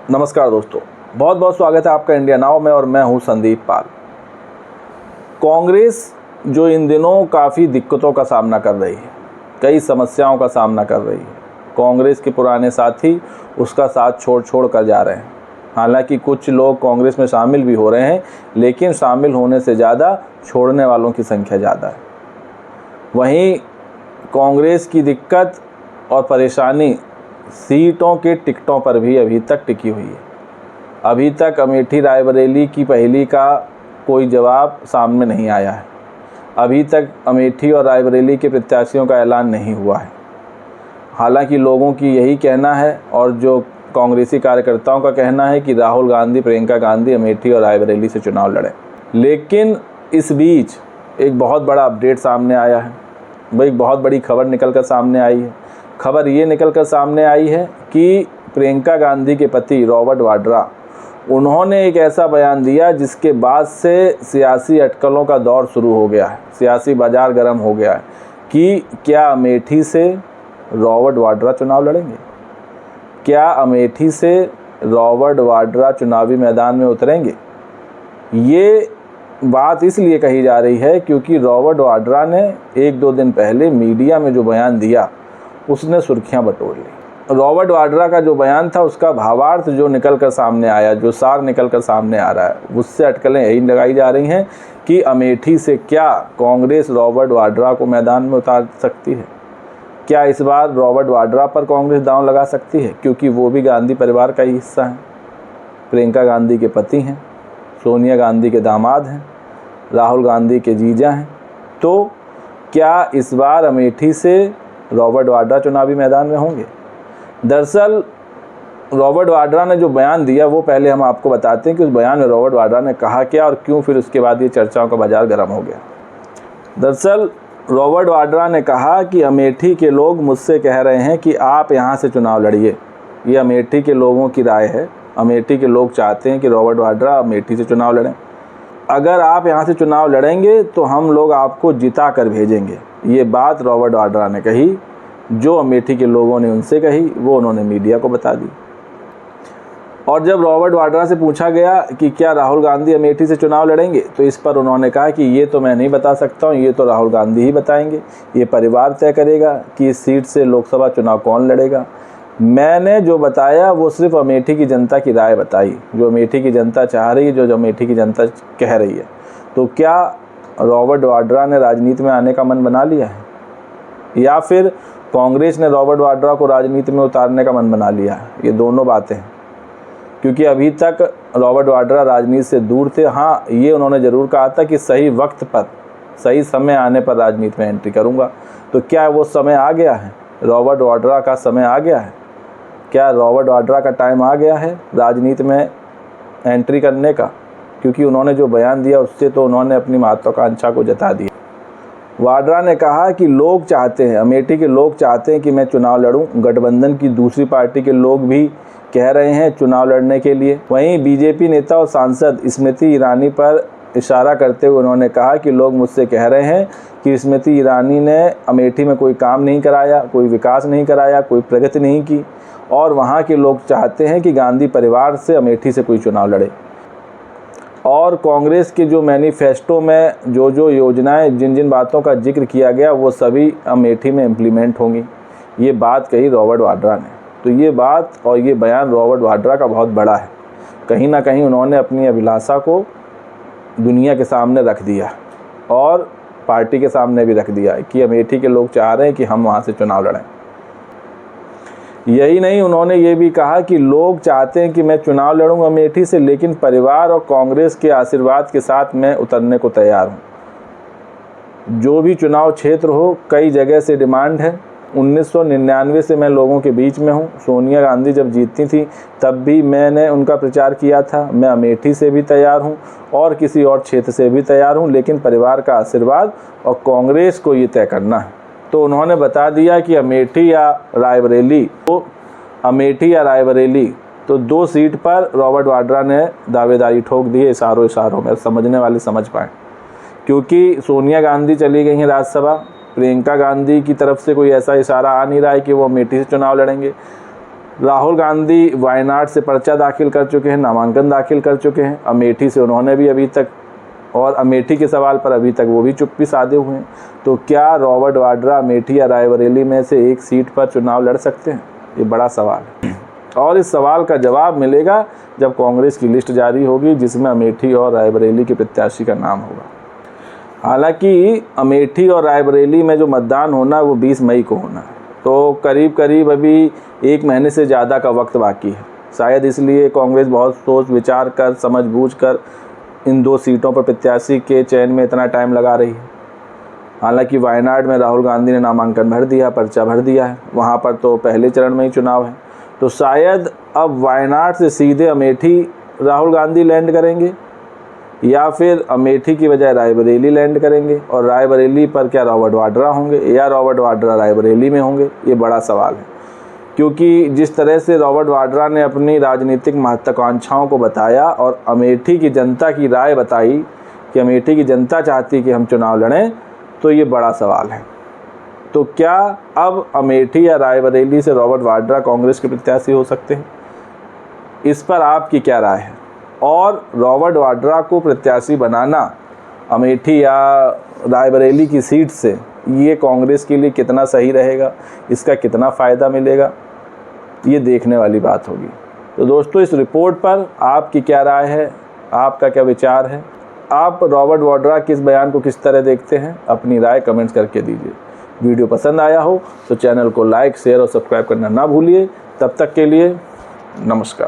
नमस्कार दोस्तों, बहुत बहुत स्वागत है आपका इंडिया नाउ में और मैं हूं संदीप पाल। कांग्रेस जो इन दिनों काफ़ी दिक्कतों का सामना कर रही है, कई समस्याओं का सामना कर रही है। कांग्रेस के पुराने साथी उसका साथ छोड़ कर जा रहे हैं। हालांकि कुछ लोग कांग्रेस में शामिल भी हो रहे हैं, लेकिन शामिल होने से ज़्यादा छोड़ने वालों की संख्या ज़्यादा है। वहीं कांग्रेस की दिक्कत और परेशानी सीटों के टिकटों पर भी अभी तक टिकी हुई है। अभी तक अमेठी रायबरेली की पहली का कोई जवाब सामने नहीं आया है। अभी तक अमेठी और रायबरेली के प्रत्याशियों का ऐलान नहीं हुआ है। हालांकि लोगों की यही कहना है और जो कांग्रेसी कार्यकर्ताओं का कहना है कि राहुल गांधी, प्रियंका गांधी अमेठी और रायबरेली से चुनाव लड़ें। लेकिन इस बीच एक बहुत बड़ा अपडेट सामने आया है। एक बहुत बड़ी खबर निकल कर सामने आई है। खबर ये निकल कर सामने आई है कि प्रियंका गांधी के पति रॉबर्ट वाड्रा, उन्होंने एक ऐसा बयान दिया जिसके बाद से सियासी अटकलों का दौर शुरू हो गया है, सियासी बाजार गर्म हो गया है कि क्या अमेठी से रॉबर्ट वाड्रा चुनाव लड़ेंगे, क्या अमेठी से रॉबर्ट वाड्रा चुनावी मैदान में उतरेंगे। ये बात इसलिए कही जा रही है क्योंकि रॉबर्ट वाड्रा ने एक दो दिन पहले मीडिया में जो बयान दिया उसने सुर्खियां बटोर ली। रॉबर्ट वाड्रा का जो बयान था उसका भावार्थ जो निकल कर सामने आया, जो सार निकल कर सामने आ रहा है, उससे अटकलें यही लगाई जा रही हैं कि अमेठी से क्या कांग्रेस रॉबर्ट वाड्रा को मैदान में उतार सकती है। क्या इस बार रॉबर्ट वाड्रा पर कांग्रेस दांव लगा सकती है, क्योंकि वो भी गांधी परिवार का ही हिस्सा हैं। प्रियंका गांधी के पति हैं, सोनिया गांधी के दामाद हैं, राहुल गांधी के जीजा हैं। तो क्या इस बार अमेठी से रॉबर्ट वाड्रा चुनावी मैदान में होंगे। दरअसल रॉबर्ट वाड्रा ने जो बयान दिया वो पहले हम आपको बताते हैं कि उस बयान में रॉबर्ट वाड्रा ने कहा क्या और क्यों, फिर उसके बाद ये चर्चाओं का बाजार गर्म हो गया। दरअसल रॉबर्ट वाड्रा ने कहा कि अमेठी के लोग मुझसे कह रहे हैं कि आप यहाँ से चुनाव लड़िए। ये अमेठी के लोगों की राय है। अमेठी के लोग चाहते हैं कि रॉबर्ट वाड्रा अमेठी से चुनाव लड़ें। अगर आप यहाँ से चुनाव लड़ेंगे तो हम लोग आपको जिता कर भेजेंगे। ये बात रॉबर्ट वाड्रा ने कही, जो अमेठी के लोगों ने उनसे कही वो उन्होंने मीडिया को बता दी। और जब रॉबर्ट वाड्रा से पूछा गया कि क्या राहुल गांधी अमेठी से चुनाव लड़ेंगे, तो इस पर उन्होंने कहा कि ये तो मैं नहीं बता सकता हूँ, ये तो राहुल गांधी ही बताएंगे। ये परिवार तय करेगा कि इस सीट से लोकसभा चुनाव कौन लड़ेगा। मैंने जो बताया वो सिर्फ अमेठी की जनता की राय बताई, जो अमेठी की जनता चाह रही है, जो अमेठी की जनता कह रही है। तो क्या रॉबर्ट वाड्रा ने राजनीति में आने का मन बना लिया है, या फिर कांग्रेस ने रॉबर्ट वाड्रा को राजनीति में उतारने का मन बना लिया है। ये दोनों बातें हैं, क्योंकि अभी तक रॉबर्ट वाड्रा राजनीति से दूर थे। हाँ, ये उन्होंने ज़रूर कहा था कि सही वक्त पर, सही समय आने पर राजनीति में एंट्री करूँगा। तो क्या वो समय आ गया है? रॉबर्ट वाड्रा का समय आ गया है? क्या रॉबर्ट वाड्रा का टाइम आ गया है राजनीति में एंट्री करने का? क्योंकि उन्होंने जो बयान दिया उससे तो उन्होंने अपनी महत्वाकांक्षा को जता दिया। वाड्रा ने कहा कि लोग चाहते हैं, अमेठी के लोग चाहते हैं कि मैं चुनाव लड़ूं। गठबंधन की दूसरी पार्टी के लोग भी कह रहे हैं चुनाव लड़ने के लिए। वहीं बीजेपी नेता और सांसद स्मृति ईरानी पर इशारा करते हुए उन्होंने कहा कि लोग मुझसे कह रहे हैं कि स्मृति ईरानी ने अमेठी में कोई काम नहीं कराया, कोई विकास नहीं कराया, कोई प्रगति नहीं की, और वहाँ के लोग चाहते हैं कि गांधी परिवार से अमेठी से कोई चुनाव लड़े। और कांग्रेस के जो मैनिफेस्टो में जो जो योजनाएं, जिन जिन बातों का जिक्र किया गया वो सभी अमेठी में इम्प्लीमेंट होंगी। ये बात कही रॉबर्ट वाड्रा ने। तो ये बात और ये बयान रॉबर्ट वाड्रा का बहुत बड़ा है। कहीं ना कहीं उन्होंने अपनी अभिलाषा को दुनिया के सामने रख दिया और पार्टी के सामने भी रख दिया कि अमेठी के लोग चाह रहे हैं कि हम वहाँ से चुनाव लड़ें। यही नहीं, उन्होंने ये भी कहा कि लोग चाहते हैं कि मैं चुनाव लड़ूंगा अमेठी से, लेकिन परिवार और कांग्रेस के आशीर्वाद के साथ मैं उतरने को तैयार हूं। जो भी चुनाव क्षेत्र हो, कई जगह से डिमांड है। 1999 से मैं लोगों के बीच में हूं। सोनिया गांधी जब जीतती थी तब भी मैंने उनका प्रचार किया था। मैं अमेठी से भी तैयार हूं और किसी और क्षेत्र से भी तैयार हूं, लेकिन परिवार का आशीर्वाद और कांग्रेस को ये तय करना है। तो उन्होंने बता दिया कि अमेठी या रायबरेली तो दो सीट पर रॉबर्ट वाड्रा ने दावेदारी ठोक दी है। इशारों में समझने वाले समझ पाएँ, क्योंकि सोनिया गांधी चली गई हैं राज्यसभा। प्रियंका गांधी की तरफ से कोई ऐसा इशारा आ नहीं रहा है कि वो अमेठी से चुनाव लड़ेंगे। राहुल गांधी वायनाड से पर्चा दाखिल कर चुके हैं, नामांकन दाखिल कर चुके हैं। अमेठी से उन्होंने भी अभी तक, और अमेठी के सवाल पर अभी तक वो भी चुप्पी साधे हुए हैं। तो क्या रॉबर्ट वाड्रा अमेठी या रायबरेली में से एक सीट पर चुनाव लड़ सकते हैं? ये बड़ा सवाल है, और इस सवाल का जवाब मिलेगा जब कांग्रेस की लिस्ट जारी होगी, जिसमें अमेठी और रायबरेली के प्रत्याशी का नाम होगा। हालांकि अमेठी और रायबरेली में जो मतदान होना है वो 20 मई को होना है, तो करीब करीब अभी 1 महीने से ज़्यादा का वक्त बाकी है। शायद इसलिए कांग्रेस बहुत सोच विचार कर, समझ बूझ कर इन 2 सीटों पर प्रत्याशी के चयन में इतना टाइम लगा रही है। हालांकि वायनाड में राहुल गांधी ने नामांकन भर दिया, पर्चा भर दिया है, वहाँ पर तो पहले चरण में ही चुनाव है। तो शायद अब वायनाड से सीधे अमेठी राहुल गांधी लैंड करेंगे, या फिर अमेठी की बजाय रायबरेली लैंड करेंगे, और रायबरेली पर क्या रॉबर्ट वाड्रा होंगे या रॉबर्ट वाड्रा रायबरेली में होंगे? ये बड़ा सवाल है, क्योंकि जिस तरह से रॉबर्ट वाड्रा ने अपनी राजनीतिक महत्वाकांक्षाओं को बताया और अमेठी की जनता की राय बताई कि अमेठी की जनता चाहती कि हम चुनाव लड़ें, तो ये बड़ा सवाल है। तो क्या अब अमेठी या रायबरेली से रॉबर्ट वाड्रा कांग्रेस के प्रत्याशी हो सकते हैं? इस पर आपकी क्या राय है? और रॉबर्ट वाड्रा को प्रत्याशी बनाना अमेठी या रायबरेली की सीट से, ये कांग्रेस के लिए कितना सही रहेगा, इसका कितना फ़ायदा मिलेगा, ये देखने वाली बात होगी। तो दोस्तों, इस रिपोर्ट पर आपकी क्या राय है, आपका क्या विचार है? आप रॉबर्ट वाड्रा के इस बयान को किस तरह देखते हैं? अपनी राय कमेंट्स करके दीजिए। वीडियो पसंद आया हो तो चैनल को लाइक, शेयर और सब्सक्राइब करना ना भूलिए। तब तक के लिए नमस्कार।